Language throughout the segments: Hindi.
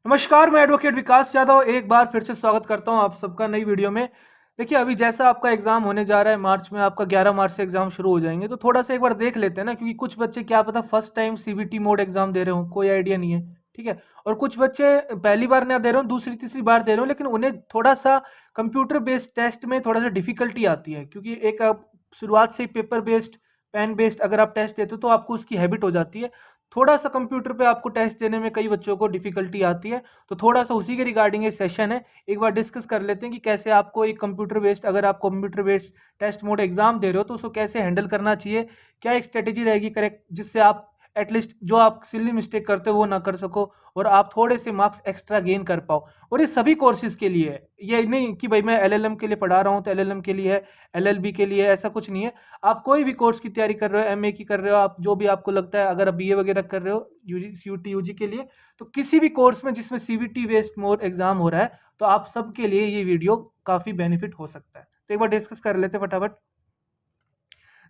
नमस्कार, मैं एडवोकेट विकास यादव एक बार फिर से स्वागत करता हूं आप सबका नई वीडियो में। देखिए, अभी जैसा आपका एग्ज़ाम होने जा रहा है मार्च में, आपका 11 मार्च से एग्ज़ाम शुरू हो जाएंगे, तो थोड़ा सा एक बार देख लेते हैं ना, क्योंकि कुछ बच्चे क्या पता first time CBT mode exam दे रहे हो, कोई आइडिया नहीं है। ठीक है। और कुछ बच्चे पहली बार ना दे रहे हो, दूसरी तीसरी बार दे रहे हो, लेकिन उन्हें थोड़ा सा कंप्यूटर बेस्ड टेस्ट में थोड़ा सा डिफिकल्टी आती है, क्योंकि एक आप शुरुआत से ही पेपर बेस्ड, पेन बेस्ड अगर आप टेस्ट देते हो तो आपको उसकी हैबिट हो जाती है। थोड़ा सा कंप्यूटर पे आपको टेस्ट देने में कई बच्चों को डिफिकल्टी आती है। तो थोड़ा सा उसी के रिगार्डिंग एक सेशन है, एक बार डिस्कस कर लेते हैं कि कैसे आपको एक कंप्यूटर बेस्ड, अगर आप computer based test mode exam दे रहे हो तो उसको कैसे हैंडल करना चाहिए, क्या एक स्ट्रेटेजी रहेगी करेक्ट, जिससे आप एटलीस्ट जो आप सिली मिस्टेक करते हो वो ना कर सको और आप थोड़े से मार्क्स एक्स्ट्रा गेन कर पाओ। और ये सभी कोर्सेज के लिए है, ये नहीं कि भाई मैं एलएलएम के लिए पढ़ा रहा हूँ तो एलएलएम के लिए है, एलएलबी के लिए है, ऐसा कुछ नहीं है। आप कोई भी कोर्स की तैयारी कर रहे हो, एमए की कर रहे हो, आप जो भी आपको लगता है, अगर आप बीए वगैरह कर रहे हो यूजी सीयूटी यूजी के लिए, तो किसी भी कोर्स में जिसमें सीबीटी बेस्ड मोड एग्जाम हो रहा है, तो आप सबके लिए ये वीडियो काफ़ी बेनिफिट हो सकता है। तो एक बार डिस्कस कर लेते हैं फटाफट।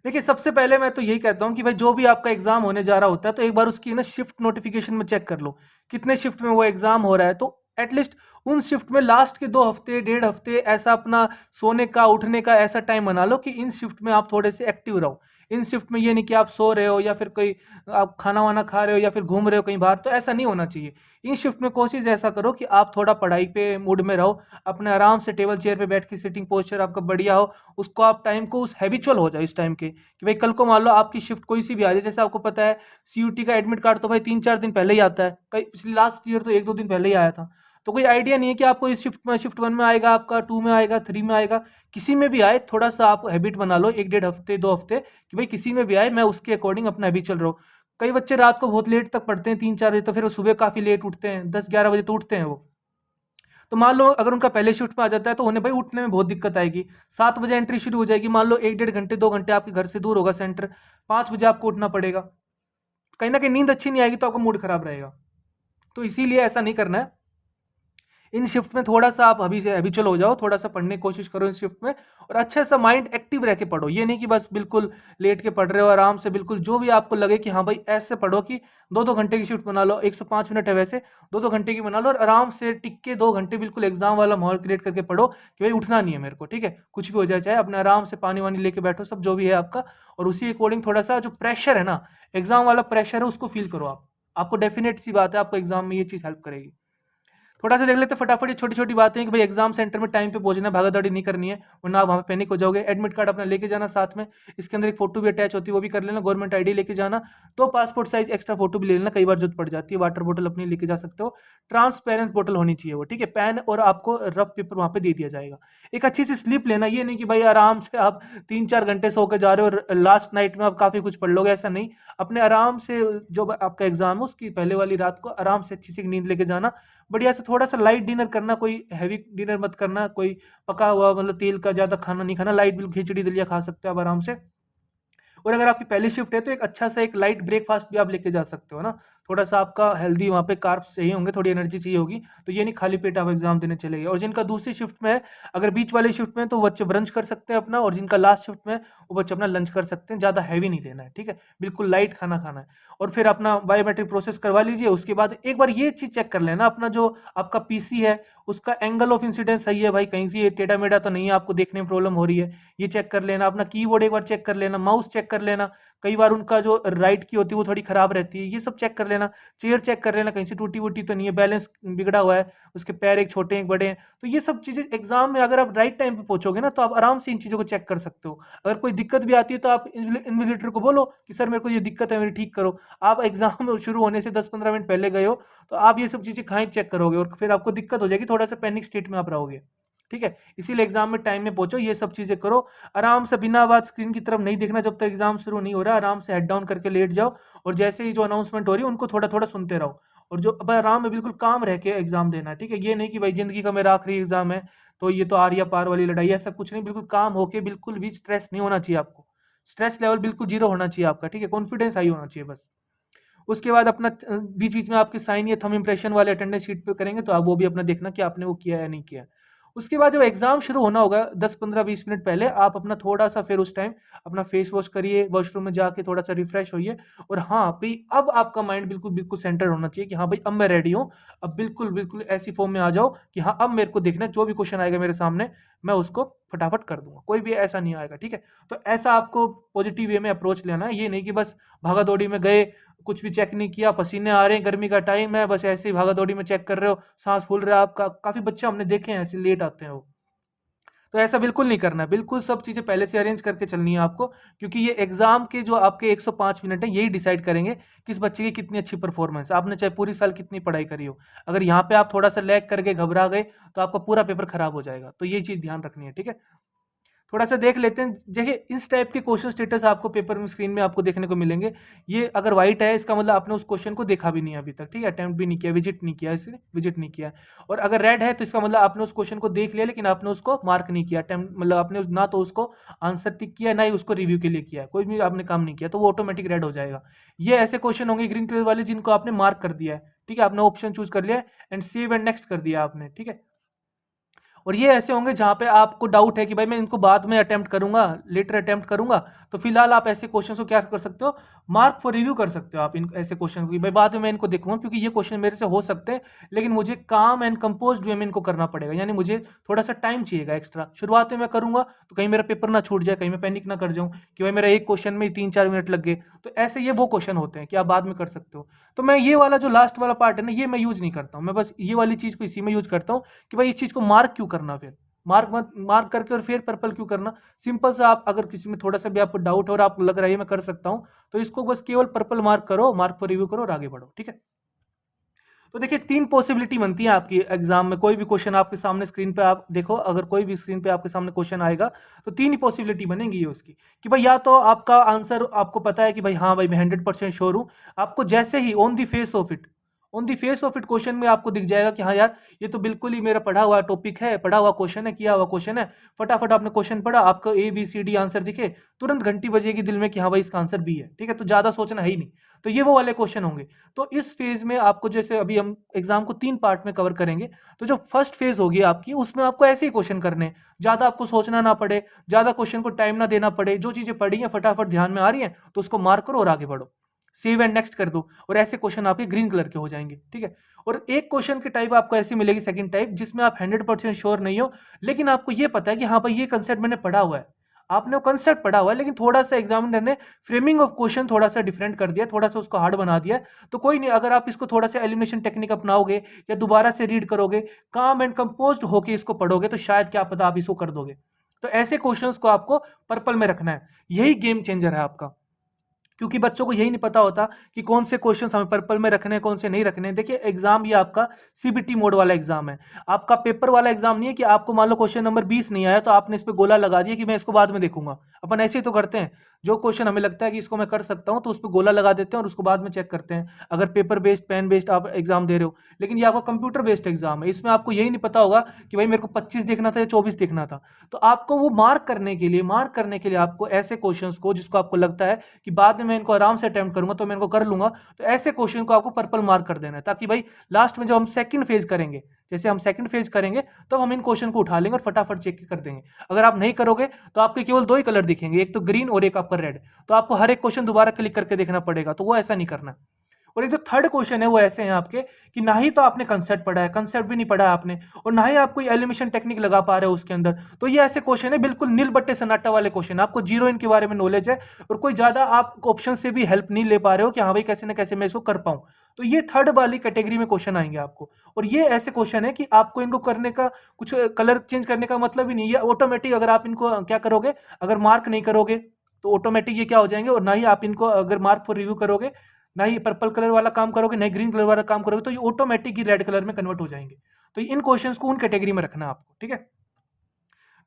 देखिए, सबसे पहले मैं तो यही कहता हूँ कि भाई जो भी आपका एग्जाम होने जा रहा होता है तो एक बार उसकी ना शिफ्ट नोटिफिकेशन में चेक कर लो, कितने शिफ्ट में वो एग्जाम हो रहा है। तो एटलीस्ट उन शिफ्ट में लास्ट के 2 हफ्ते 1.5 हफ्ते ऐसा अपना सोने का उठने का ऐसा टाइम बना लो कि इन शिफ्ट में आप थोड़े से एक्टिव रहो। इन शिफ्ट में ये नहीं कि आप सो रहे हो या फिर कोई आप खाना वाना खा रहे हो या फिर घूम रहे हो कहीं बाहर, तो ऐसा नहीं होना चाहिए। इन शिफ्ट में कोशिश ऐसा करो कि आप थोड़ा पढ़ाई पे मूड में रहो, अपने आराम से टेबल चेयर पे बैठ के, सिटिंग पोस्चर आपका बढ़िया हो, उसको आप टाइम को उस हैबिचुअल हो जाए इस टाइम के, कि भाई कल को मान लो आपकी शिफ्ट कोई सी भी आ जाए। जैसे आपको पता है सीयूटी का एडमिट कार्ड तो भाई 3-4 दिन पहले ही आता है, कई पिछली लास्ट ईयर तो 1-2 दिन पहले ही आया था। तो कोई आइडिया नहीं है कि आपको इस शिफ्ट 1 में आएगा, आपका 2 में आएगा, 3 में आएगा, किसी में भी आए। थोड़ा सा आप हैबिट बना लो 1-1.5 हफ्ते 2 हफ्ते, कि भाई किसी में भी आए मैं उसके अकॉर्डिंग अपना हैबिचुअल रहो। कई बच्चे रात को बहुत लेट तक पढ़ते हैं, 3-4 बजे, तो फिर वो सुबह काफ़ी लेट उठते हैं, 10-11 बजे तो उठते हैं वो। तो मान लो अगर उनका पहले शिफ्ट में आ जाता है तो उन्हें भाई उठने में बहुत दिक्कत आएगी। 7 बजे एंट्री शुरू हो जाएगी, मान लो 1-1.5 घंटे 2 घंटे आपके घर से दूर होगा सेंटर, 5 बजे आपको उठना पड़ेगा। कहीं ना कहीं नींद अच्छी नहीं आएगी तो आपका मूड खराब रहेगा। तो इसीलिए ऐसा नहीं करना है। इन शिफ्ट में थोड़ा सा आप अभी से हैबिचुअल हो जाओ, थोड़ा सा पढ़ने की कोशिश करो इस शिफ्ट में, और अच्छे सा माइंड एक्टिव रह के पढ़ो। ये नहीं कि बस बिल्कुल लेट के पढ़ रहे हो, आराम से बिल्कुल जो भी आपको लगे कि हाँ भाई ऐसे पढ़ो कि 2-2 घंटे की शिफ्ट बना लो, 105 मिनट है वैसे, 2-2 घंटे की बना लो और आराम से टिक के 2 घंटे बिल्कुल एग्जाम वाला माहौल क्रिएट करके पढ़ो कि भाई उठना नहीं है मेरे को, ठीक है, कुछ भी हो जाए, चाहे अपने आराम से पानी वानी लेके बैठो, सब जो भी है आपका। और उसी अकॉर्डिंग थोड़ा सा जो प्रेशर है ना, एग्जाम वाला प्रेशर है, उसको फील करो आप। आपको डेफिनेट सी बात है, आपको एग्जाम में ये चीज़ हेल्प करेगी। थोड़ा सा देख लेते हैं फटाफट, ये छोटी छोटी बातें हैं कि भाई एग्जाम सेंटर में टाइम पे पहुंचना है, भागा दौड़ी नहीं करनी है, वरना आप वहाँ पे पैनिक हो जाओगे। एडमिट कार्ड अपना लेके जाना साथ में, इसके अंदर एक फोटो भी अटैच होती है, वो भी कर लेना। गवर्नमेंट आईडी लेके जाना, तो पासपोर्ट साइज एक्स्ट्रा फोटो भी ले लेना, कई बार जरूरत पड़ जाती है। वाटर बोतल अपनी लेके जा सकते हो, ट्रांसपेरेंट बोतल होनी चाहिए वो, ठीक है। पेन और आपको रफ पेपर वहाँ पे दे दिया जाएगा। एक अच्छी सी स्लीप लेना, ये नहीं कि भाई आराम से आप 3-4 घंटे सो के जा रहे हो और लास्ट नाइट में आप काफ़ी कुछ पढ़ लोगे, ऐसा नहीं। अपने आराम से जो आपका एग्जाम है उसकी पहले वाली रात को आराम से अच्छी सी नींद लेके जाना, बढ़िया से थोड़ा सा लाइट डिनर करना, कोई हैवी डिनर मत करना, कोई पका हुआ मतलब तेल का ज़्यादा खाना नहीं खाना, लाइट बिल्कुल खिचड़ी दलिया खा सकते हो आप आराम से। और अगर आपकी पहली शिफ्ट है तो एक अच्छा सा एक लाइट ब्रेकफास्ट भी आप लेके जा सकते हो ना, थोड़ा सा आपका हेल्दी वहाँ पे कार्ब्स चाहिए होंगे, थोड़ी एनर्जी चाहिए होगी, तो ये नहीं खाली पेट आप एग्जाम देने चले गए। और जिनका दूसरी शिफ्ट में है, अगर बीच वाली शिफ्ट में, तो बच्चे ब्रंच कर सकते हैं अपना, और जिनका लास्ट शिफ्ट में है वो बच्चे अपना लंच कर सकते हैं। ज़्यादा हैवी नहीं लेना है, ठीक है, बिल्कुल लाइट खाना खाना है। और फिर अपना बायोमेट्रिक प्रोसेस करवा लीजिए। उसके बाद एक बार ये चीज़ चेक कर लेना, अपना जो आपका पीसी है उसका एंगल ऑफ इंसिडेंस सही है भाई, कहीं से ये टेढ़ा मेढ़ा तो नहीं है, आपको देखने में प्रॉब्लम हो रही है, ये चेक कर लेना। अपना कीबोर्ड एक बार चेक कर लेना, माउस चेक कर लेना, कई बार उनका जो राइट की होती है वो थोड़ी खराब रहती है, ये सब चेक कर लेना। चेयर चेक कर लेना, कहीं से टूटी वूटी तो नहीं है, बैलेंस बिगड़ा हुआ है, उसके पैर एक छोटे हैं एक बड़े हैं, तो ये सब चीज़ें एग्जाम में अगर आप राइट टाइम पे पहुंचोगे ना तो आप आराम से इन चीज़ों को चेक कर सकते हो। अगर कोई दिक्कत भी आती है तो आप इन्विजिलेटर को बोलो कि सर मेरे को ये दिक्कत है, मेरी ठीक करो। आप एग्जाम शुरू होने से 10-15 मिनट पहले गए हो तो आप ये सब चीज़ें कहाँ चेक करोगे, और फिर आपको दिक्कत हो जाएगी, थोड़ा सा पैनिक स्टेट में आप रहोगे, ठीक है। इसीलिए एग्जाम में टाइम में पहुंचो, ये सब चीज़ें करो। आराम से बिना आवाज स्क्रीन की तरफ नहीं देखना जब तक एग्जाम शुरू नहीं हो रहा, आराम से हेड डाउन करके लेट जाओ, और जैसे ही जो अनाउंसमेंट हो रही है उनको थोड़ा थोड़ा सुनते रहो। और जो अब आराम में बिल्कुल काम रह के एग्जाम देना है, ठीक है। ये नहीं कि भाई जिंदगी का मेरा आखिरी एग्जाम है तो ये तो आर या पार वाली लड़ाई है, ऐसा कुछ नहीं। बिल्कुल काम होके, बिल्कुल भी स्ट्रेस नहीं होना चाहिए आपको, स्ट्रेस लेवल बिल्कुल जीरो होना चाहिए आपका, ठीक है। कॉन्फिडेंस हाई होना चाहिए बस। उसके बाद अपना बीच बीच में आपके साइन या थंब इंप्रेशन वाले अटेंडेंस शीट पे करेंगे, तो आप वो भी अपना देखना कि आपने वो किया या नहीं किया। उसके बाद जब एग्ज़ाम शुरू होना होगा 10-15-20 मिनट पहले आप अपना थोड़ा-सा फिर उस टाइम अपना फेस वॉश करिए, वॉशरूम में जाके थोड़ा-सा रिफ्रेश होइए और हाँ, भई अब आपका माइंड बिल्कुल, बिल्कुल सेंटर होना चाहिए कि हाँ भाई अब मैं रेडी हूँ। अब बिल्कुल, बिल्कुल ऐसी फ़ॉर्म में आ जाओ कि हाँ, अब मेरे को देखना है जो भी क्वेश्चन आएगा मेरे सामने, मैं उसको फटाफट कर दूँगा। कोई भी ऐसा नहीं आएगा, ठीक है? तो ऐसा आपको पॉज़िटिव वे में अप्रोच लेना है, ये नहीं कि बस भागा-दौड़ी में गए, कुछ भी चेक नहीं किया, पसीने आ रहे हैं, गर्मी का टाइम है, बस ऐसे ही भागा-दौड़ी में चेक कर रहे हो, साँस फूल रहा है आपका। काफ़ी बच्चे हमने देखे हैं ऐसे लेट आते हैं वो। तो ऐसा बिल्कुल नहीं करना है, बिल्कुल सब चीज़ें पहले से अरेंज करके चलनी है आपको, क्योंकि ये एग्ज़ाम के जो आपके 105 मिनट हैं, यही डिसाइड करेंगे कि इस बच्चे की कितनी अच्छी परफ़ॉर्मेंस है। आपने चाहे पूरी साल कितनी पढ़ाई करी हो, अगर यहाँ पे आप थोड़ा-सा लैग कर गए, घबरा गए, तो आपका पूरा पेपर खराब हो जाएगा। तो ये चीज़ ध्यान रखनी है, ठीक है? थोड़ा-सा देख लेते हैं। देखिए, इस टाइप के क्वेश्चन स्टेटस आपको पेपर में स्क्रीन में आपको देखने को मिलेंगे। ये अगर व्हाइट है, इसका मतलब आपने उस क्वेश्चन को देखा भी नहीं है अभी तक, ठीक है? अटेम्प्ट भी नहीं किया, विजिट नहीं किया, इसे विजिट नहीं किया। और अगर रेड है, तो इसका मतलब आपने उस क्वेश्चन को देख लिया, लेकिन आपने उसको मार्क नहीं किया। अटेम्प्ट मतलब आपने ना तो उसको आंसर टिक किया, ना ही उसको रिव्यू के लिए किया है। कोई भी आपने काम नहीं किया, तो वो ऑटोमेटिक रेड हो जाएगा। ये ऐसे क्वेश्चन होंगे ग्रीन कलर वाले जिनको आपने मार्क कर दिया है, ठीक है? आपने ऑप्शन चूज़ कर लिया है एंड सेव एंड नेक्स्ट कर दिया आपने, ठीक है? और ये ऐसे होंगे जहाँ पे आपको डाउट है कि भाई मैं इनको बाद में अटेम्प्ट करूंगा, लेटर अटेम्प्ट करूंगा, तो फिलहाल आप ऐसे क्वेश्चन को क्या कर सकते हो, मार्क फॉर रिव्यू कर सकते हो आप इन ऐसे क्वेश्चन को कि भाई बाद में मैं इनको देखूंगा, क्योंकि ये क्वेश्चन मेरे से हो सकते हैं, लेकिन मुझे काम एंड कंपोज्ड वे में इनको करना पड़ेगा, यानी मुझे थोड़ा सा टाइम चाहिएगा एक्स्ट्रा। शुरुआत में मैं करूंगा तो कहीं मेरा पेपर ना छूट जाए, कहीं मैं पैनिक ना कर जाऊं कि भाई मेरा एक क्वेश्चन में 3-4 मिनट लग गए। तो ऐसे ये वो क्वेश्चन होते हैं कि आप बाद में कर सकते हो। तो मैं ये वाला जो लास्ट वाला पार्ट है ना, ये मैं यूज नहीं करता हूँ। मैं बस ये वाली चीज़ को इसी में यूज करता हूँ कि भाई इस चीज़ को मार्क क्यों करना, फिर मार्क मत मार्क करके और फिर पर्पल क्यों करना। सिंपल सा, आप अगर किसी में थोड़ा सा भी आपको डाउट है और आपको लग रहा है ये मैं कर सकता हूँ, तो इसको बस केवल पर्पल मार्क करो, मार्क फॉर रिव्यू करो और आगे बढ़ो, ठीक है? तो देखिए, तीन पॉसिबिलिटी बनती है आपकी एग्जाम में। कोई भी क्वेश्चन आपके सामने स्क्रीन पे आप देखो, अगर कोई भी स्क्रीन पे आपके सामने क्वेश्चन आएगा, तो तीन ही पॉसिबिलिटी बनेगी ये उसकी, कि भाई या तो आपका आंसर आपको पता है कि भाई हाँ भाई मैं 100% श्योर हूँ। आपको जैसे ही on the face of it question में आपको दिख जाएगा कि हाँ यार, ये तो बिल्कुल ही मेरा पढ़ा हुआ टॉपिक है, पढ़ा हुआ क्वेश्चन है, किया हुआ क्वेश्चन है। फटाफट आपने क्वेश्चन पढ़ा, आपको ABCD आंसर दिखे, तुरंत घंटी बजेगी दिल में कि हाँ भाई इसका आंसर बी है, ठीक है? तो ज्यादा सोचना है ही नहीं। तो ये वो वाले क्वेश्चन होंगे। तो इस फेज में आपको, जैसे अभी हम एग्जाम को 3 पार्ट में कवर करेंगे, तो जो फर्स्ट फेज होगी आपकी, उसमें आपको ऐसे ही क्वेश्चन करने हैं, ज़्यादा आपको सोचना ना पड़े, ज़्यादा क्वेश्चन को टाइम ना देना पड़े। जो चीज़ें पढ़ी हैं फटाफट ध्यान में आ रही हैं, तो उसको मार्क करो और आगे बढ़ो, सेव एंड नेक्स्ट कर दो, और ऐसे क्वेश्चन आपके ग्रीन कलर के हो जाएंगे, ठीक है? और एक क्वेश्चन की टाइप आपको ऐसी मिलेगी, सेकंड टाइप, जिसमें आप 100% श्योर नहीं हो, लेकिन आपको ये पता है कि हाँ भाई ये कंसेप्ट मैंने पढ़ा हुआ है। आपने वो कंसेप्ट पढ़ा हुआ है, लेकिन थोड़ा सा एग्जामिनर ने फ्रेमिंग ऑफ क्वेश्चन थोड़ा सा डिफरेंट कर दिया, थोड़ा सा उसको हार्ड बना दिया। तो कोई नहीं, अगर आप इसको थोड़ा सा एलिमिनेशन टेक्निक अपनाओगे या दोबारा से रीड करोगे, काम एंड कंपोज्ड होके इसको पढ़ोगे, तो शायद क्या पता आप इसको कर दोगे। तो ऐसे क्वेश्चंस को आपको पर्पल में रखना है, यही गेम चेंजर है आपका। क्योंकि बच्चों को यही नहीं पता होता कि कौन से क्वेश्चन हमें पर्पल में रखने हैं, कौन से नहीं रखने हैं। देखिए, एग्जाम ये आपका CBT मोड वाला एग्जाम है, आपका पेपर वाला एग्जाम नहीं है कि आपको मान लो क्वेश्चन नंबर 20 नहीं आया तो आपने इस पे गोला लगा दिया कि मैं इसको बाद में देखूंगा। अपन ऐसे ही तो करते हैं, जो क्वेश्चन हमें लगता है कि इसको मैं कर सकता हूं, तो उस पर गोला लगा देते हैं और उसको बाद में चेक करते हैं, अगर पेपर बेस्ड पेन बेस्ड आप एग्जाम दे रहे हो। लेकिन ये आपका कंप्यूटर बेस्ड एग्जाम है, इसमें आपको यही नहीं पता होगा कि भाई मेरे को 25 देखना था या 24 देखना था। तो आपको वो मार्क करने के लिए आपको ऐसे क्वेश्चन को, जिसको आपको लगता है कि बाद में मैं इनको आराम से अटेम्प्ट करूंगा तो मैं इनको कर लूंगा, तो ऐसे क्वेश्चन को आपको पर्पल मार्क कर देना है, ताकि भाई लास्ट में जब हम सेकंड फेज करेंगे, जैसे हम सेकंड फेज करेंगे, तब हम इन क्वेश्चन को उठा लेंगे और फटाफट चेक कर देंगे। अगर आप नहीं करोगे तो आपके केवल दो ही कलर दिखेंगे, एक तो ग्रीन और एक आपका रेड, तो आपको हर एक क्वेश्चन दोबारा क्लिक करके देखना पड़ेगा, तो वो ऐसा नहीं करना। और एक जो थर्ड क्वेश्चन है वो ऐसे हैं आपके कि ना ही तो आपने कंसेप्ट पढ़ा है, कंसेप्ट भी नहीं पढ़ा है आपने, और ना ही आप कोई एलिमिनेशन टेक्निक लगा पा रहे हो उसके अंदर। तो ये ऐसे क्वेश्चन है बिल्कुल नील बट्टे सन्नाटा वाले क्वेश्चन, आपको जीरो इनके बारे में नॉलेज है और कोई ज्यादा आप ऑप्शन से भी हेल्प नहीं ले पा रहे हो कि हाँ भाई कैसे ना कैसे मैं इसको कर पाऊं। तो ये थर्ड वाली कैटेगरी में क्वेश्चन आएंगे आपको। और ये ऐसे क्वेश्चन है कि आपको इनको करने का, कुछ कलर चेंज करने का मतलब ही नहीं है, ऑटोमेटिक अगर आप इनको क्या करोगे, अगर मार्क नहीं करोगे तो ऑटोमेटिक ये क्या हो जाएंगे, और ना ही आप इनको अगर मार्क फॉर रिव्यू करोगे, ना ही पर्पल कलर वाला काम करोगे, ना ही ग्रीन कलर वाला काम करोगे, तो ये ऑटोमेटिक ही रेड कलर में कन्वर्ट हो जाएंगे। तो इन क्वेश्चंस को उन कैटेगरी में रखना है आपको, ठीक है?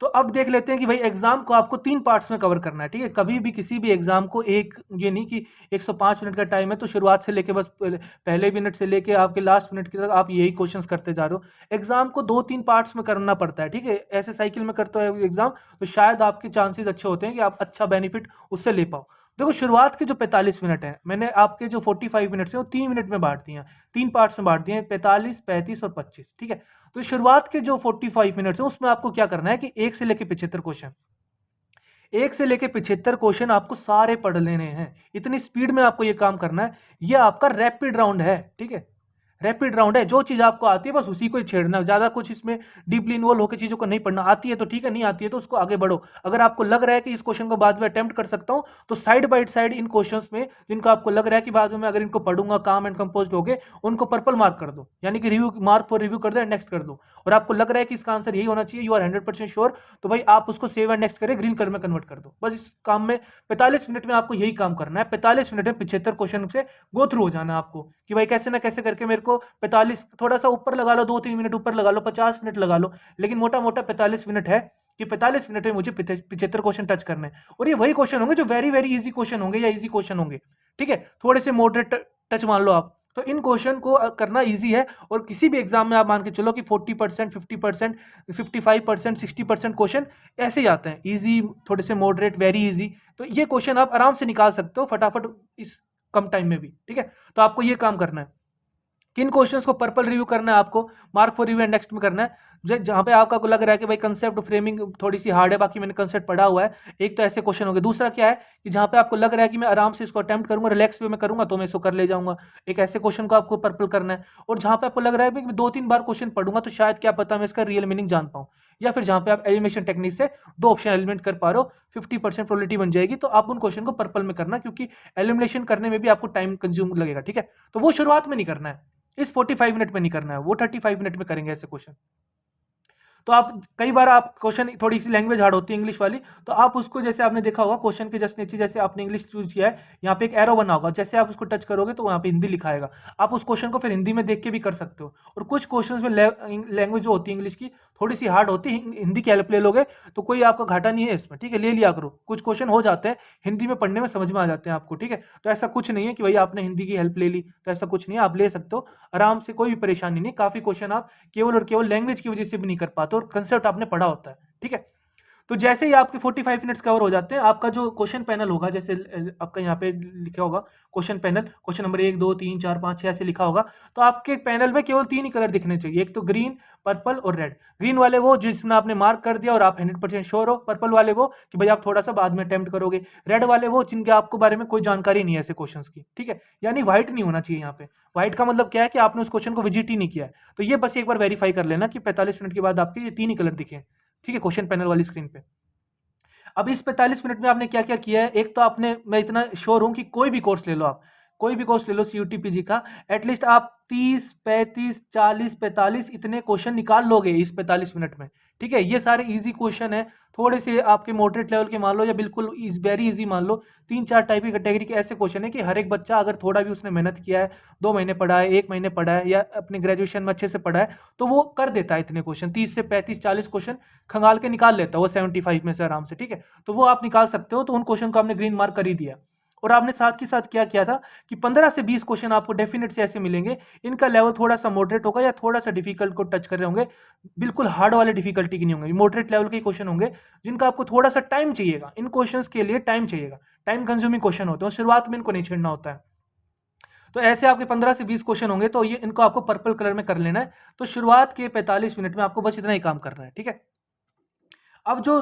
तो अब देख लेते हैं कि भाई एग्जाम को आपको 3 पार्ट्स में कवर करना है, ठीक है? कभी भी किसी भी एग्जाम को एक, ये नहीं कि 105 मिनट का टाइम है तो शुरुआत से लेके बस पहले मिनट से लेके आपके लास्ट मिनट तक आप यही क्वेश्चंस करते जा रहे हो। एग्जाम को 2-3 पार्ट्स में करना पड़ता है, ठीक है? ऐसे साइकिल में करते हो एग्जाम, तो शायद आपके चांसेस अच्छे होते हैं कि आप अच्छा बेनिफिट उससे ले पाओ। देखो शुरुआत के जो 45 मिनट है, मैंने आपके जो 45 मिनट्स हैं वो 3 मिनट में बांट दिए हैं, 3 पार्ट्स में बांट दिए हैं, 45, 35 और 25। ठीक है, तो शुरुआत के जो 45 मिनट्स है उसमें आपको क्या करना है कि 1 से लेकर 75 क्वेश्चन, 1 से लेकर 75 क्वेश्चन आपको सारे पढ़ लेने हैं। इतनी स्पीड में आपको ये काम करना है। ये आपका रैपिड राउंड है। ठीक है, रैपिड राउंड है, जो चीज़ आपको आती है बस उसी को ही छेड़ना है, ज़्यादा कुछ इसमें डीपली इन्वॉल्व होकर चीज़ों को नहीं पढ़ना। आती है तो ठीक है, नहीं आती है तो उसको आगे बढ़ो। अगर आपको लग रहा है कि इस क्वेश्चन को बाद में अटेम्प्ट कर सकता हूँ, तो side by side in questions में जिनको आपको लग रहा है कि बाद में मैं अगर इनको पढ़ूंगा काम एंड कंपोज हो गए, उनको पर्पल मार्क कर दो, यानी कि रिव्यू मार्क फॉर रिव्यू कर दो एंड नेक्स्ट कर दो। और आपको लग रहा है कि इसका आंसर यही होना चाहिए, यू आर 100% श्योर, तो भाई आप उसको सेव एंड नेक्स्ट करें, ग्रीन कलर में कन्वर्ट कर दो। बस इस काम में 45 मिनट में आपको यही काम करना है। 45 मिनट में 75 क्वेश्चन से गो थ्रू हो जाना है आपको, कि भाई कैसे ना कैसे करके मेरे को 45, थोड़ा सा ऊपर लगा लो, 2-3 मिनट ऊपर लगा लो, 50 मिनट लगा लो, लेकिन मोटा मोटा 45 मिनट है कि 45 मिनट में मुझे 75 क्वेश्चन टच करने हैं। और ये वही क्वेश्चन होंगे जो वेरी वेरी इजी क्वेश्चन होंगे या इजी क्वेश्चन होंगे। ठीक है, थोड़े से मॉडरेट टच मान लो आप, तो इन क्वेश्चन को करना इजी है। और किसी भी एग्जाम में आप मान के चलो कि 40%, 50%, 55%, 60% क्वेश्चन ऐसे ही आते हैं, इजी, थोड़े से मॉडरेट, वेरी इजी। तो ये क्वेश्चन आप आराम से निकाल सकते हो फटाफट इस कम टाइम में भी। ठीक है, तो आपको ये काम करना है। किन क्वेश्चंस को पर्पल रिव्यू करना है आपको, mark for review and next में करना है। जहां पे आपका को लग रहा है कि भाई कंसेप्ट फ्रेमिंग थोड़ी सी हार्ड है, बाकी मैंने कंसेप्ट पढ़ा हुआ है, एक तो ऐसे क्वेश्चन हो गए। दूसरा क्या है कि जहां पे आपको लग रहा है कि मैं आराम से इसको अटेम्प्ट करूंगा, रिलैक्स वे में करूंगा तो मैं इसको कर ले जाऊंगा, एक ऐसे क्वेश्चन को आपको पर्पल करना है। और जहां पे आपको लग रहा है कि 2-3 बार क्वेश्चन पढ़ूंगा तो शायद क्या पता मैं इसका रियल मीनिंग जान पाऊं, या फिर जहां पे आप एलिमिनेशन टेक्निक से 2 ऑप्शन एलिमिनेट कर पा रहे हो, 50% प्रोबेबिलिटी बन जाएगी, तो आप उन क्वेश्चन को पर्पल में करना, क्योंकि एलिमिनेशन करने में भी आपको टाइम कंज्यूम लगेगा। ठीक है, तो वो शुरुआत में नहीं करना है, इस 45 मिनट में नहीं करना है, वो 35 मिनट में करेंगे ऐसे क्वेश्चन। तो आप कई बार आप क्वेश्चन, थोड़ी सी लैंग्वेज हार्ड होती है इंग्लिश वाली, तो आप उसको जैसे आपने देखा होगा क्वेश्चन के जस्ट नीचे, जैसे आपने इंग्लिश चूज किया है, यहाँ पे एक एरो बना होगा, जैसे आप उसको टच करोगे तो वहाँ पे हिंदी लिखा आएगा। आप उस क्वेश्चन को फिर हिंदी में देख के भी कर सकते हो। और कुछ क्वेश्चन में लैंग्वेज जो होती है इंग्लिश की थोड़ी सी हार्ड होती है, हिंदी की हेल्प ले लोगे तो कोई आपका घाटा नहीं है इसमें। ठीक है, ले लिया करो, कुछ क्वेश्चन हो जाते हैं हिंदी में पढ़ने में समझ में आ जाते हैं आपको। ठीक है, तो ऐसा कुछ नहीं है कि भाई आपने हिंदी की हेल्प ले ली, तो ऐसा कुछ नहीं है, आप ले सकते हो आराम से, कोई भी परेशानी नहीं। काफी क्वेश्चन आप केवल और केवल लैंग्वेज की वजह से भी नहीं कर पाते और कंसेप्ट आपने पढ़ा होता है। ठीक है, तो जैसे ही आपके 45 मिनट्स कवर हो जाते हैं, आपका जो क्वेश्चन पैनल होगा, जैसे आपका यहाँ पे लिखा होगा क्वेश्चन पैनल, क्वेश्चन नंबर 1, 2, 3, 4, 5, 6 ऐसे लिखा होगा, तो आपके पैनल में केवल 3 ही कलर दिखने चाहिए, एक तो ग्रीन, पर्पल और रेड। ग्रीन वाले वो जिसमें आपने मार्क कर दिया और आप 100% श्योर हो, पर्पल वाले वो कि भाई आप थोड़ा सा बाद में अटेम्प्ट करोगे, रेड वाले वो जिनके आपको बारे में कोई जानकारी नहीं है ऐसे क्वेश्चन की। ठीक है, यानी व्हाइट नहीं होना चाहिए यहाँ पे। व्हाइट का मतलब क्या है कि आपने उस क्वेश्चन को विजिट ही नहीं किया है। तो ये बस एक बार वेरीफाई कर लेना कि 45 मिनट के बाद आपके ये 3 ही कलर दिखे। ठीक है, क्वेश्चन पैनल वाली स्क्रीन पे। अब इस 45 मिनट में आपने क्या क्या किया है, एक तो आपने, मैं इतना श्योर हूं कि कोई भी कोर्स ले लो आप, कोई भी कोर्स ले लो सीयूटी पीजी का, एटलीस्ट आप 30, 35, 40, 45 इतने क्वेश्चन निकाल लोगे इस 45 मिनट में। ठीक है, ये सारे इजी क्वेश्चन है, थोड़े से आपके मॉडरेट लेवल के मान लो या बिल्कुल वेरी इजी मान लो, 3-4 टाइप की कैटेगरी के ऐसे क्वेश्चन है कि हर एक बच्चा अगर थोड़ा भी उसने मेहनत किया है, 2 महीने पढ़ा है, 1 महीने पढ़ा है, या अपने ग्रेजुएशन में अच्छे से पढ़ा है, तो वो कर देता है इतने क्वेश्चन, 30 से 35, 40 क्वेश्चन खंगाल के निकाल लेता है वो 75 में से आराम से। ठीक है, तो वो आप निकाल सकते हो, तो उन क्वेश्चन को आपने ग्रीन मार्क कर ही दिया। और आपने साथ के साथ क्या किया था कि 15 से 20 क्वेश्चन आपको डेफिनेट से ऐसे मिलेंगे, इनका लेवल थोड़ा सा मॉडरेट होगा या थोड़ा सा डिफिकल्ट को टच कर रहे होंगे, बिल्कुल हार्ड वाले डिफिकल्टी की नहीं होंगे, मॉडरेट लेवल के क्वेश्चन होंगे जिनका आपको थोड़ा सा टाइम चाहिएगा। इन क्वेश्चंस के लिए टाइम चाहिएगा, टाइम कंज्यूमिंग क्वेश्चन होते हैं, शुरुआत में इनको नहीं छेड़ना होता है। तो ऐसे आपके 15 से 20 क्वेश्चन होंगे, तो ये इनको आपको पर्पल कलर में कर लेना है। तो शुरुआत के 45 मिनट में आपको बस इतना ही काम करना है। ठीक है, अब जो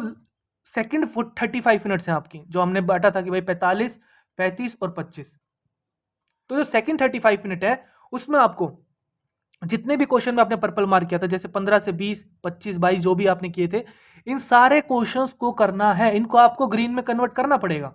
सेकंड 35 मिनट्स हैं आपकी, जो हमने बांटा था कि भाई 45, 35 और 25, तो जो सेकंड 35 मिनट है उसमें आपको जितने भी क्वेश्चन में आपने पर्पल मार्क किया था, जैसे 15 से 20, 25, 22 जो भी आपने किए थे, इन सारे क्वेश्चंस को करना है, इनको आपको ग्रीन में कन्वर्ट करना पड़ेगा।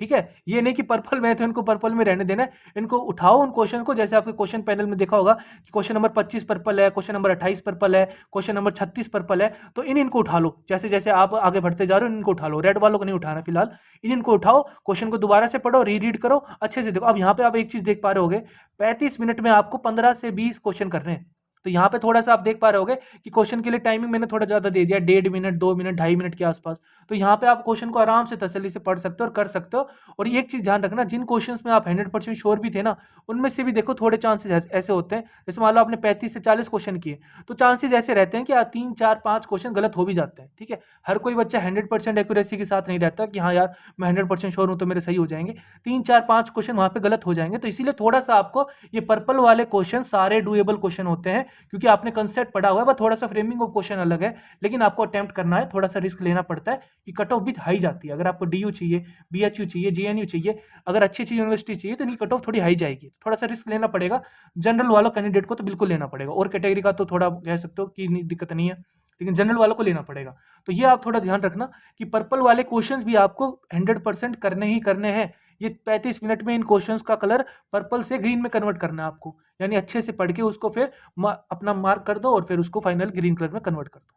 ठीक है, ये नहीं कि पर्पल में है तो इनको पर्पल में रहने देना है, इनको उठाओ उन क्वेश्चन को, जैसे आपके क्वेश्चन पैनल में देखा होगा कि क्वेश्चन नंबर 25 पर्पल है, क्वेश्चन नंबर 28 पर्पल है, क्वेश्चन नंबर 36 पर्पल है, तो इनको उठा लो, जैसे जैसे आप आगे बढ़ते जा रहे हो इनको उठा लो, रेड वालों को नहीं उठाना फिलहाल, इनको उठाओ, क्वेश्चन को दोबारा से पढ़ो, रीड करो, अच्छे से देखो। अब यहाँ पे आप एक चीज देख पा रहे होगे, 35 मिनट में आपको 15 से 20 क्वेश्चन करने हैं, तो यहाँ पे थोड़ा सा आप देख पा रहे होगे कि क्वेश्चन के लिए टाइमिंग मैंने थोड़ा ज़्यादा दे दिया, 1.5 मिनट, 2 मिनट, 2.5 मिनट के आसपास। तो यहाँ पे आप क्वेश्चन को आराम से तसल्ली से पढ़ सकते हो और कर सकते हो। और एक चीज़ ध्यान रखना, जिन क्वेश्चंस में आप 100% श्योर भी थे ना, उनमें से भी देखो थोड़े चांसेस ऐसे होते हैं, जैसे मान लो आपने 35 से 40 क्वेश्चन किए, तो चांसेस ऐसे रहते हैं कि 3, 4, 5 क्वेश्चन गलत हो भी जाते हैं। ठीक है, हर कोई बच्चा 100% एक्यूरेसी के साथ नहीं रहता कि हाँ यार मैं 100% श्योर हूँ तो मेरे सही हो जाएंगे। 3, 4, 5 क्वेश्चन वहाँ पे गलत हो जाएंगे। तो इसीलिए थोड़ा सा आपको ये पर्पल वाले क्वेश्चन सारे डुएबल क्वेश्चन होते हैं, क्योंकि आपने कंसेप्ट पढ़ा हुआ है, बस थोड़ा सा फ्रेमिंग ऑफ क्वेश्चन अलग है, लेकिन आपको अटेम्प्ट करना है, थोड़ा सा रिस्क लेना पड़ता है कि कट ऑफ भी हाई जाती है। अगर आपको DU चाहिए, BHU चाहिए, JNU चाहिए, अगर अच्छी अच्छी यूनिवर्सिटी चाहिए, तो इनकी कट ऑफ थोड़ी हाई जाएगी, थोड़ा सा रिस्क लेना पड़ेगा। जनरल वालों कैंडिडेट को तो बिल्कुल लेना पड़ेगा, और कैटेगरी का तो थोड़ा कह सकते हो कि दिक्कत नहीं है, लेकिन जनरल वालों को लेना पड़ेगा। तो ये आप थोड़ा ध्यान रखना कि पर्पल वाले क्वेश्चंस भी आपको 100% करने ही करने हैं। ये 35 मिनट में इन क्वेश्चंस का कलर पर्पल से ग्रीन में कन्वर्ट करना है आपको, यानी अच्छे से पढ़ के उसको फिर अपना मार्क कर दो और फिर उसको फाइनल ग्रीन कलर में कन्वर्ट कर दो।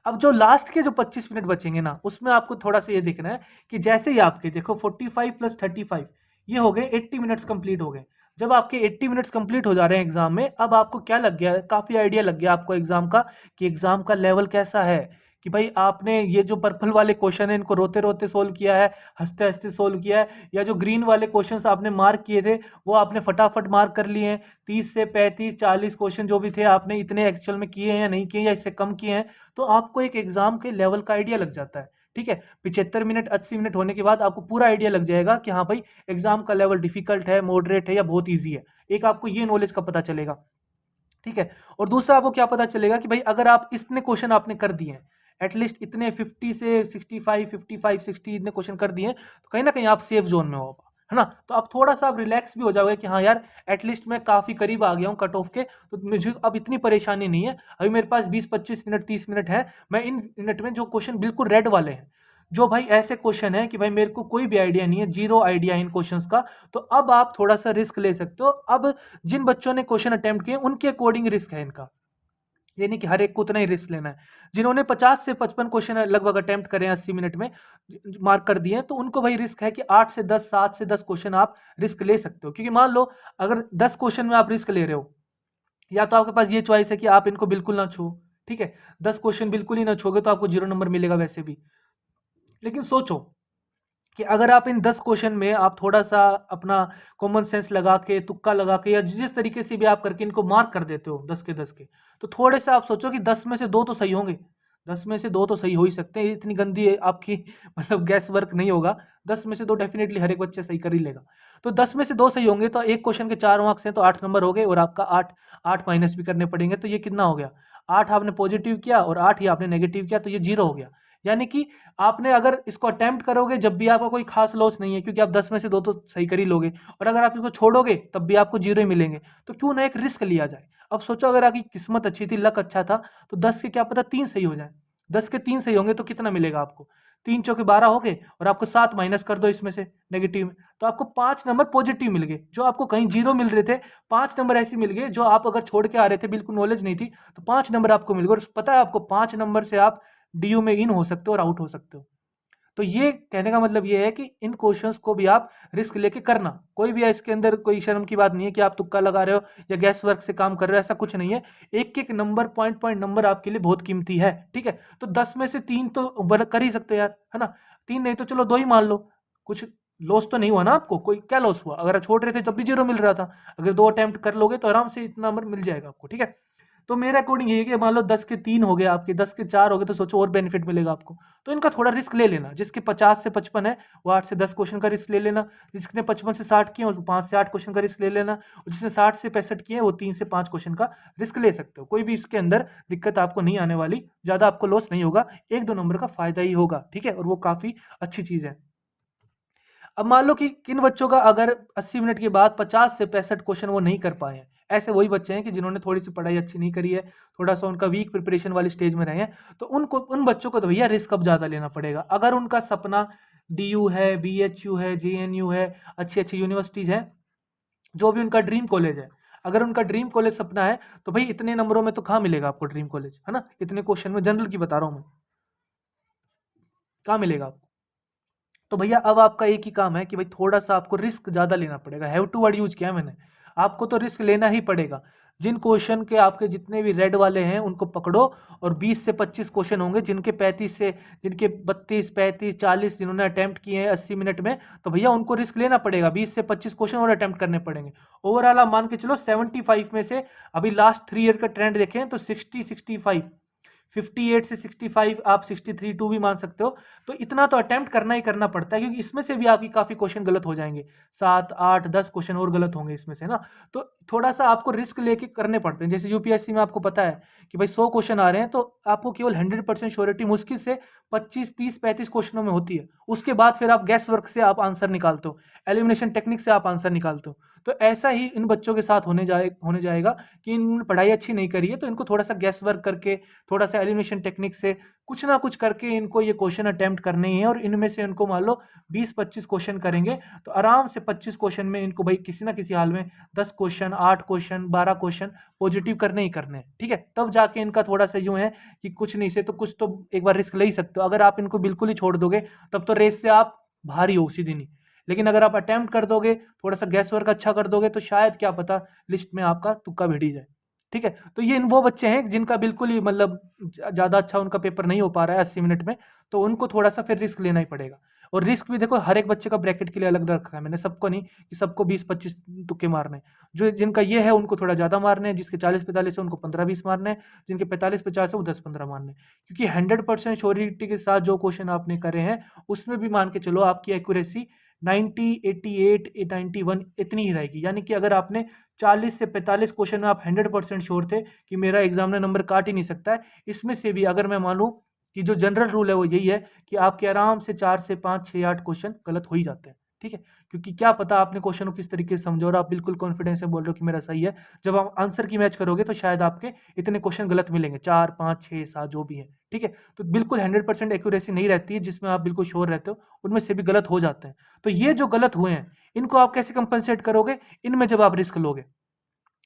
अब जो लास्ट के जो 25 मिनट बचेंगे ना, उसमें आपको थोड़ा सा ये देखना है कि जैसे ही आपके देखो 45 + 35 ये हो गए 80 मिनट्स कंप्लीट हो गए। जब आपके 80 मिनट्स कंप्लीट हो जा रहे हैं एग्जाम में, अब आपको क्या लग गया है, काफी आइडिया लग गया आपको एग्जाम का कि एग्जाम का लेवल कैसा है, कि भाई आपने ये जो पर्पल वाले क्वेश्चन है इनको रोते रोते सोल्व किया है, हंसते हंसते सोल्व किया है, या जो ग्रीन वाले क्वेश्चंस आपने मार्क किए थे वो आपने फटाफट मार्क कर लिए हैं। 30 से 35, 40 क्वेश्चन जो भी थे आपने इतने एक्चुअल में किए हैं या नहीं किए, या इससे कम किए हैं, तो आपको एक एग्जाम के लेवल का आइडिया लग जाता है। ठीक है, 75 मिनट 80 मिनट होने के बाद आपको पूरा आइडिया लग जाएगा कि हाँ भाई एग्जाम का लेवल डिफिकल्ट है, मॉडरेट है या बहुत ईजी है। एक आपको ये नॉलेज का पता चलेगा। ठीक है, और दूसरा आपको क्या पता चलेगा कि भाई अगर आप इतने क्वेश्चन आपने कर दिए हैं, एटलीस्ट इतने 50 से 65, 55, 60 इतने क्वेश्चन कर दिए हैं, तो कहीं ना कहीं आप सेफ जोन में हो, है ना। तो आप थोड़ा सा आप रिलैक्स भी हो जाओगे कि हाँ यार एटलीस्ट मैं काफ़ी करीब आ गया हूँ कट ऑफ के, तो मुझे अब इतनी परेशानी नहीं है। अभी मेरे पास 20, 25 मिनट, 30 मिनट है, मैं इन मिनट में जो क्वेश्चन बिल्कुल रेड वाले हैं, जो भाई ऐसे क्वेश्चन है कि भाई मेरे को कोई भी आइडिया नहीं है, जीरो आइडिया इन क्वेश्चंस का, तो अब आप थोड़ा सा रिस्क ले सकते हो। अब जिन बच्चों ने क्वेश्चन अटेम्प्ट किए उनके अकॉर्डिंग रिस्क है इनका, ये नहीं कि हर एक को उतना ही रिस्क लेना है। जिन्होंने 50 से 55 क्वेश्चन लगभग अटेम्प्ट करें 80 मिनट में मार्क कर दिए हैं, तो उनको भाई रिस्क है कि 8 से 10, 7 से 10 क्वेश्चन आप रिस्क ले सकते हो। क्योंकि मान लो अगर 10 क्वेश्चन में आप रिस्क ले रहे हो, या तो आपके पास ये चॉइस है कि आप इनको बिल्कुल ना छो, ठीक है, 10 क्वेश्चन बिल्कुल ही ना छोगे तो आपको 0 नंबर मिलेगा वैसे भी। लेकिन सोचो कि अगर आप इन 10 क्वेश्चन में आप थोड़ा सा अपना कॉमन सेंस लगा के, तुक्का लगा के, या जिस तरीके से भी आप करके इनको मार्क कर देते हो 10 के 10 के, तो थोड़े से आप सोचो कि 10 में से 2 तो सही होंगे, 10 में से 2 तो सही हो ही सकते हैं, इतनी गंदी आपकी मतलब गैस वर्क नहीं होगा। 10 में से 2 डेफिनेटली हर एक बच्चे सही कर ही लेगा। तो 10 में से 2 सही होंगे तो एक क्वेश्चन के 4 मार्क्स हैं तो 8 नंबर हो गए, और आपका 8 8 माइनस भी करने पड़ेंगे, तो ये कितना हो गया, 8 आपने पॉजिटिव किया और 8 ही आपने नेगेटिव किया, तो ये 0 हो गया। यानी कि आपने अगर इसको अटेम्प्ट करोगे जब भी आपका कोई खास लॉस नहीं है, क्योंकि आप 10 में से 2 तो सही कर ही लोगे, और अगर आप इसको छोड़ोगे तब भी आपको 0 ही मिलेंगे। तो क्यों ना एक रिस्क लिया जाए। अब सोचो अगर आपकी किस्मत अच्छी थी, लक अच्छा था, तो 10 के क्या पता 3 सही हो जाए। 10 के 3 सही होंगे तो कितना मिलेगा आपको, 3 चौके 12 हो गए, और आपको 7 माइनस कर दो इसमें से नेगेटिव में, तो आपको 5 नंबर पॉजिटिव मिल गए। जो आपको कहीं 0 मिल रहे थे, 5 नंबर ऐसे मिल गए जो आप अगर छोड़ के आ रहे थे, बिल्कुल नॉलेज नहीं थी, तो 5 नंबर आपको मिल गए। और पता है आपको 5 नंबर से आप DU में इन हो सकते हो और आउट हो सकते हो। तो ये कहने का मतलब ये है कि इन क्वेश्चंस को भी आप रिस्क लेके करना, कोई भी है इसके अंदर कोई शर्म की बात नहीं है कि आप तुक्का लगा रहे हो या गैस वर्क से काम कर रहे हो, ऐसा कुछ नहीं है। एक एक नंबर, पॉइंट पॉइंट नंबर आपके लिए बहुत कीमती है। ठीक है, तो 10 में से 3 तो कर ही सकते हो यार, है ना। 3 नहीं तो चलो 2 ही मान लो, कुछ लॉस तो नहीं हुआ ना आपको, कोई क्या लॉस हुआ, अगर छोड़ रहे थे तब भी 0 मिल रहा था, अगर 2 अटेम्प्ट कर लोगे तो आराम से इतना नंबर मिल जाएगा आपको। ठीक है, तो मेरे अकॉर्डिंग ये है कि मान लो 10 के 3 हो गए आपके, 10 के 4 हो गए, तो सोचो और बेनिफिट मिलेगा आपको। तो इनका थोड़ा रिस्क ले लेना। जिसके 50 से 55 है वो 8 से 10 क्वेश्चन का रिस्क ले लेना, जिसने 55 से 60 किए वो 5 से 8 क्वेश्चन का रिस्क ले लेना, और जिसने 60 से 65 किए वो 3 से 5 क्वेश्चन का रिस्क ले सकते हो। कोई भी इसके अंदर दिक्कत आपको नहीं आने वाली, ज़्यादा आपको लॉस नहीं होगा, 1-2 नंबर का फायदा ही होगा। ठीक है, और वो काफ़ी अच्छी चीज़ है। अब मान लो कि किन बच्चों का अगर 80 मिनट के बाद 50 से 65 क्वेश्चन वो नहीं कर पाए हैं, ऐसे वही बच्चे हैं कि जिन्होंने थोड़ी सी पढ़ाई अच्छी नहीं करी है, थोड़ा सा उनका वीक प्रिपरेशन वाली स्टेज में रहे हैं, तो उन बच्चों को तो भैया रिस्क अब ज़्यादा लेना पड़ेगा। अगर उनका सपना DU है, BHU है, JNU है, अच्छी अच्छी यूनिवर्सिटीज़ हैं, जो भी उनका ड्रीम कॉलेज है, अगर उनका ड्रीम कॉलेज सपना है, तो भाई इतने नंबरों में तो कहाँ मिलेगा आपको ड्रीम कॉलेज, है ना। इतने क्वेश्चन में जनरल की बता रहा हूँ मैं, कहाँ मिलेगा आपको। तो भैया अब आपका एक ही काम है कि भाई थोड़ा सा आपको रिस्क ज़्यादा लेना पड़ेगा। हैव टू वर्ड यूज किया है मैंने, आपको तो रिस्क लेना ही पड़ेगा। जिन क्वेश्चन के आपके जितने भी रेड वाले हैं उनको पकड़ो, और 20 से 25 क्वेश्चन होंगे जिनके 32 35 40 जिन्होंने अटेम्प्ट किए हैं 80 मिनट में, तो भैया उनको रिस्क लेना पड़ेगा, 20 से 25 क्वेश्चन और अटेम्प्ट करने पड़ेंगे। ओवरऑल आप मान के चलो 75 में से अभी लास्ट 3 ईयर का ट्रेंड देखें तो 60 65, 58 से 65, आप 63 2 भी मान सकते हो। तो इतना तो अटेम्प्ट करना ही करना पड़ता है, क्योंकि इसमें से भी आपकी काफ़ी क्वेश्चन गलत हो जाएंगे, 7 8 10 क्वेश्चन और गलत होंगे इसमें से ना। तो थोड़ा सा आपको रिस्क लेके करने पड़ते हैं। जैसे यूपीएससी में आपको पता है कि भाई 100 क्वेश्चन आ रहे हैं, तो आपको केवल 100% श्योरिटी मुश्किल से 25 30 35 क्वेश्चनों में होती है। उसके बाद फिर आप गैस वर्क से आप आंसर निकालते हो, एलिमिनेशन टेक्निक से आप आंसर निकालते हो। तो ऐसा ही इन बच्चों के साथ होने जाएगा कि इन पढ़ाई अच्छी नहीं करी है, तो इनको थोड़ा सा गैस वर्क करके, थोड़ा सा एलिमिनेशन टेक्निक से कुछ ना कुछ करके इनको ये क्वेश्चन अटेम्प्ट करने ही है। और इनमें से इनको मान लो 20-25 क्वेश्चन करेंगे, तो आराम से 25 क्वेश्चन में इनको भाई किसी ना किसी हाल में 10 क्वेश्चन 8 क्वेश्चन 12 क्वेश्चन पॉजिटिव करने ही करने हैं, ठीक है। तब जाके इनका थोड़ा सा यूं है कि कुछ नहीं से तो कुछ तो एक बार रिस्क ले ही सकते हो। अगर आप इनको बिल्कुल ही छोड़ दोगे तब तो रेस से आप भारी हो उसी दिन ही। लेकिन अगर आप अटेम्प्ट कर दोगे, थोड़ा सा गैस वर्क अच्छा कर दोगे, तो शायद क्या पता लिस्ट में आपका तुक्का भिड़ ही जाए, ठीक है। तो ये वो बच्चे हैं जिनका बिल्कुल ही मतलब ज़्यादा अच्छा उनका पेपर नहीं हो पा रहा है 80 मिनट में, तो उनको थोड़ा सा फिर रिस्क लेना ही पड़ेगा। और रिस्क भी देखो हर एक बच्चे का ब्रैकेट के लिए अलग रखा है मैंने, सबको नहीं कि सबको 20-25 तुक्के मारने हैं। जो जिनका ये है उनको थोड़ा ज़्यादा मारने हैं, जिसके 40-45 है उनको 15-20 मारने हैं, जिनके 45-50 है वो 10-15 मारने हैं। क्योंकि 100% श्योरिटी के साथ जो क्वेश्चन आपने करे हैं उसमें भी मान के चलो आपकी एक्यूरेसी 90 88 91 इतनी ही रहेगी। यानी कि अगर आपने 40 से 45 क्वेश्चन में आप 100% श्योर थे कि मेरा एग्जामिनर नंबर काट ही नहीं सकता है, इसमें से भी अगर मैं मानूं कि जो जनरल रूल है वो यही है कि आपके आराम से 4 से 5 6 8 क्वेश्चन गलत हो ही जाते हैं, ठीक है। क्योंकि क्या पता आपने क्वेश्चन को किस तरीके से समझा और आप बिल्कुल कॉन्फिडेंस से बोल रहे हो कि मेरा सही है, जब आप आंसर की मैच करोगे तो शायद आपके इतने क्वेश्चन गलत मिलेंगे, 4 5 6 7 जो भी है, ठीक है। तो बिल्कुल 100% एक्यूरेसी नहीं रहती है जिसमें आप बिल्कुल श्योर रहते हो, उनमें से भी गलत हो जाते हैं। तो ये जो गलत हुए हैं इनको आप कैसे कंपनसेट करोगे? इनमें जब आप रिस्क लोगे,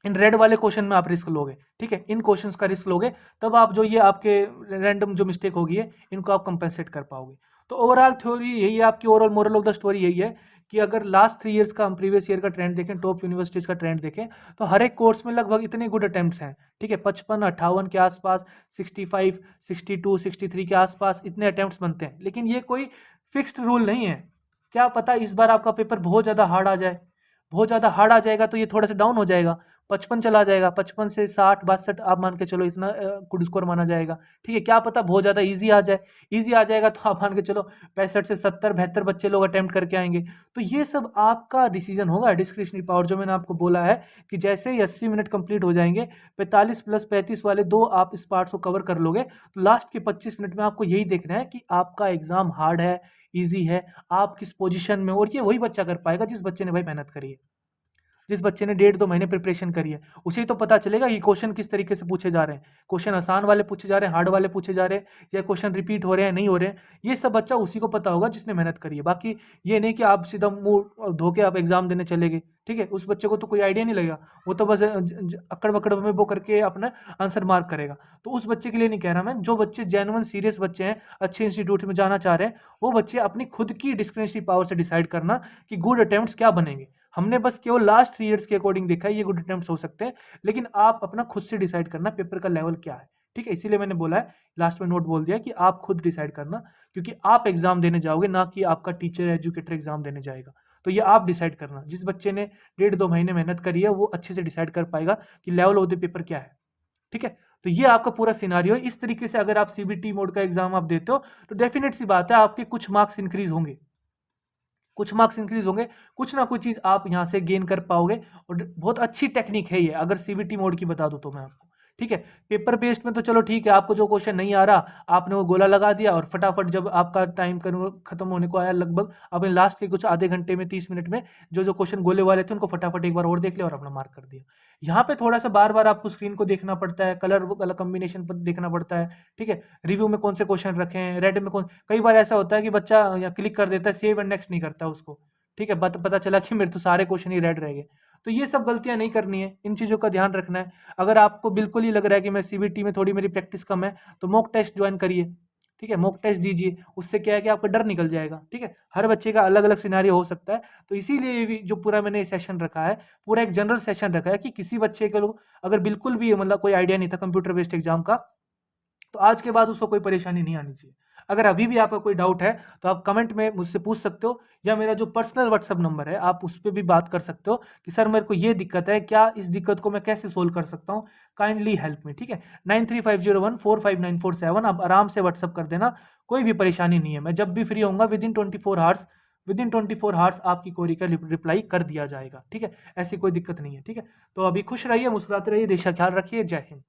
इन रेड वाले क्वेश्चन में आप रिस्क लोगे, ठीक है, इन क्वेश्चंस का रिस्क लोगे, तब आप जो ये आपके रैंडम जो मिस्टेक होगी है इनको आप कंपेंसेट कर पाओगे। तो ओवरऑल थ्योरी यही है आपकी, overall moral of the story यही है कि अगर लास्ट 3 ईयर्स का हम प्रीवियस ईयर का ट्रेंड देखें, टॉप यूनिवर्सिटीज का ट्रेंड देखें, तो हर एक कोर्स में लगभग इतने गुड अटेम्प्ट्स हैं, ठीक है, 55 58 के आसपास, 65 62 63 के आसपास इतने अटेम्प्ट्स बनते हैं। लेकिन ये कोई फिक्स्ड रूल नहीं है, क्या पता इस बार आपका पेपर बहुत ज़्यादा हार्ड आ जाए, बहुत ज़्यादा हार्ड आ जाएगा तो ये थोड़ा सा डाउन हो जाएगा, 55 चला जाएगा, 55 से 60 62 आप मान के चलो इतना गुड स्कोर माना जाएगा, ठीक है। क्या पता बहुत ज़्यादा इजी आ जाए, इजी आ जाएगा तो आप मान के चलो 65 से 70 72 बच्चे लोग अटेम्प्ट करके आएंगे। तो ये सब आपका डिसीजन होगा, डिस्क्रिशनरी पावर जो मैंने आपको बोला है कि जैसे ही 80 मिनट कंप्लीट हो जाएंगे, 45 + 35 वाले 2 आप इस पार्ट्स को कवर कर लोगे, तो लास्ट के 25 मिनट में आपको यही देखना है कि आपका एग्जाम हार्ड है ईजी है, आप किस पोजीशन में। और ये वही बच्चा कर पाएगा जिस बच्चे ने भाई मेहनत करी है, जिस बच्चे ने 1.5-2 महीने प्रिपरेशन करी है, उसे ही तो पता चलेगा कि क्वेश्चन किस तरीके से पूछे जा रहे हैं, क्वेश्चन आसान वाले पूछे जा रहे हैं, हार्ड वाले पूछे जा रहे हैं, या क्वेश्चन रिपीट हो रहे हैं नहीं हो रहे हैं। ये सब बच्चा उसी को पता होगा जिसने मेहनत करी है। बाकी ये नहीं कि आप सीधा मुंह धो के आप एग्जाम देने चले गए, ठीक है, उस बच्चे को तो कोई आइडिया नहीं लगेगा, वो तो बस अकड़ बकड़ में वो करके अपना आंसर मार्क करेगा। तो उस बच्चे के लिए नहीं कह रहा मैं, जो बच्चे जेन्युइन सीरियस बच्चे हैं, अच्छे इंस्टीट्यूट में जाना चाह रहे हैं, वो बच्चे अपनी खुद की डिस्क्रिशनरी पावर से डिसाइड करना कि गुड अटेम्प्ट्स क्या बनेंगे। हमने बस केवल लास्ट 3 ईयर्स के अकॉर्डिंग देखा है ये गुड अटेम्प्ट्स हो सकते हैं, लेकिन आप अपना खुद से डिसाइड करना पेपर का लेवल क्या है, ठीक है। इसीलिए मैंने बोला है, लास्ट में नोट बोल दिया कि आप खुद डिसाइड करना, क्योंकि आप एग्जाम देने जाओगे, ना कि आपका टीचर एजुकेटर एग्जाम देने जाएगा। तो ये आप डिसाइड करना, जिस बच्चे ने 1.5-2 महीने मेहनत करी है वो अच्छे से डिसाइड कर पाएगा कि लेवल ऑफ द पेपर क्या है, ठीक है। तो ये आपका पूरा सिनारियो है। इस तरीके से अगर आप सीबीटी मोड का एग्जाम आप देते हो तो डेफिनेट सी बात है आपके कुछ मार्क्स इंक्रीज होंगे, कुछ मार्क्स इंक्रीज होंगे, कुछ ना कुछ चीज़ आप यहाँ से गेन कर पाओगे। और बहुत अच्छी टेक्निक है ये, अगर सीबीटी मोड की बता दूँ तो मैं आपको, ठीक है। पेपर बेस्ड में तो चलो ठीक है, आपको जो क्वेश्चन नहीं आ रहा आपने वो गोला लगा दिया, और फटाफट जब आपका टाइम खत्म होने को आया लगभग, आपने लास्ट के कुछ आधे घंटे में 30 मिनट में जो जो क्वेश्चन गोले वाले थे उनको फटाफट एक बार और देख लिया और अपना मार्क कर दिया। यहाँ पे थोड़ा सा बार बार आपको स्क्रीन को देखना पड़ता है, कलर कम्बिनेशन पर देखना पड़ता है, ठीक है। रिव्यू में कौन से क्वेश्चन रखे हैं, रेड में कौन, कई बार ऐसा होता है कि बच्चा या क्लिक कर देता है, सेव एंड नेक्स्ट नहीं करता उसको, ठीक है, पता चला कि मेरे तो सारे क्वेश्चन ही रेड रह गए। तो ये सब गलतियां नहीं करनी है, इन चीज़ों का ध्यान रखना है। अगर आपको बिल्कुल ही लग रहा है कि मैं सीबीटी में थोड़ी मेरी प्रैक्टिस कम है, तो मॉक टेस्ट ज्वाइन करिए, ठीक है, मॉक टेस्ट दीजिए, उससे क्या है कि आपका डर निकल जाएगा, ठीक है। हर बच्चे का अलग-अलग सिनेरियो हो सकता है, तो इसीलिए ये भी जो पूरा मैंने सेशन रखा है, पूरा एक जनरल सेशन रखा है कि किसी बच्चे को अगर बिल्कुल भी मतलब कोई आइडिया नहीं था कंप्यूटर बेस्ड एग्जाम का, तो आज के बाद उसको कोई परेशानी नहीं आनी चाहिए। अगर अभी भी आपका कोई डाउट है, तो आप कमेंट में मुझसे पूछ सकते हो, या मेरा जो पर्सनल व्हाट्सएप नंबर है, आप उस पे भी बात कर सकते हो कि सर मेरे को ये दिक्कत है, क्या इस दिक्कत को मैं कैसे सोल्व कर सकता हूँ? काइंडली हेल्प मी, ठीक है? 9350145947 आप आराम से व्हाट्सएप कर देना, कोई भी परेशानी नहीं है। मैं जब भी फ्री होऊँगा विदिन 24 आपकी क्वेरी का रिप्लाई कर दिया जाएगा, ठीक है? ऐसी कोई दिक्कत नहीं है, ठीक है? तो अभी खुश रहिए, मुस्कुराते रहिए, देश का ख्याल रखिए। जय हिंद।